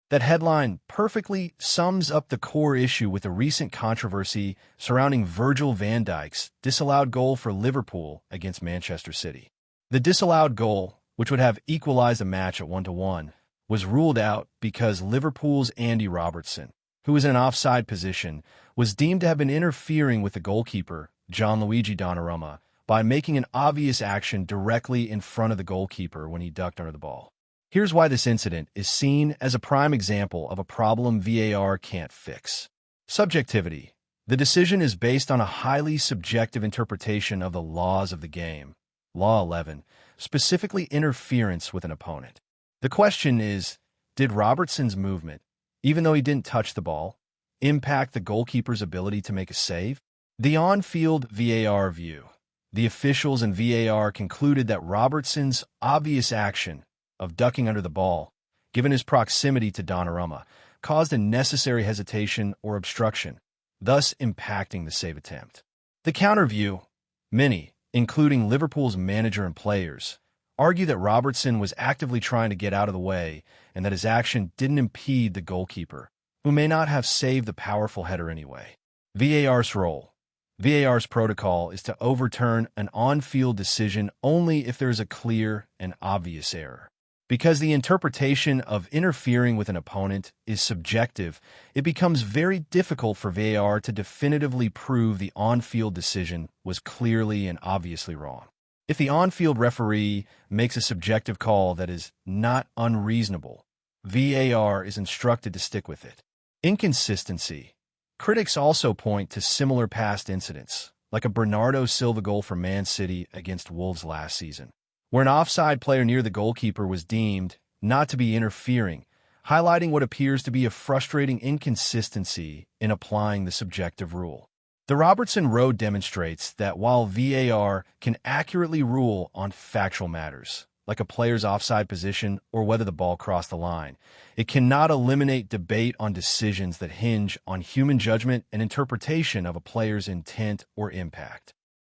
That headline perfectly sums up the core issue with the recent controversy surrounding Virgil van Dijk's disallowed goal for Liverpool against Manchester City. The disallowed goal, which would have equalized the match at 1-1, was ruled out because Liverpool's Andy Robertson, who was in an offside position, was deemed to have been interfering with the goalkeeper, Gianluigi Donnarumma, by making an obvious action directly in front of the goalkeeper when he ducked under the ball. Here's why this incident is seen as a prime example of a problem VAR can't fix. Subjectivity. The decision is based on a highly subjective interpretation of the laws of the game. Law 11, specifically interference with an opponent. The question is, did Robertson's movement, even though he didn't touch the ball, impact the goalkeeper's ability to make a save? The on-field VAR view. The officials in VAR concluded that Robertson's obvious action of ducking under the ball, given his proximity to Donnarumma, caused a necessary hesitation or obstruction, thus impacting the save attempt. The counter view, many, including Liverpool's manager and players, argue that Robertson was actively trying to get out of the way and that his action didn't impede the goalkeeper, who may not have saved the powerful header anyway. VAR's role. VAR's protocol is to overturn an on-field decision only if there is a clear and obvious error. Because the interpretation of interfering with an opponent is subjective, it becomes very difficult for VAR to definitively prove the on-field decision was clearly and obviously wrong. If the on-field referee makes a subjective call that is not unreasonable, VAR is instructed to stick with it. Inconsistency. Critics also point to similar past incidents, like a Bernardo Silva goal for Man City against Wolves last season, where an offside player near the goalkeeper was deemed not to be interfering, highlighting what appears to be a frustrating inconsistency in applying the subjective rule. The Robertson road demonstrates that while VAR can accurately rule on factual matters, like a player's offside position or whether the ball crossed the line, it cannot eliminate debate on decisions that hinge on human judgment and interpretation of a player's intent or impact.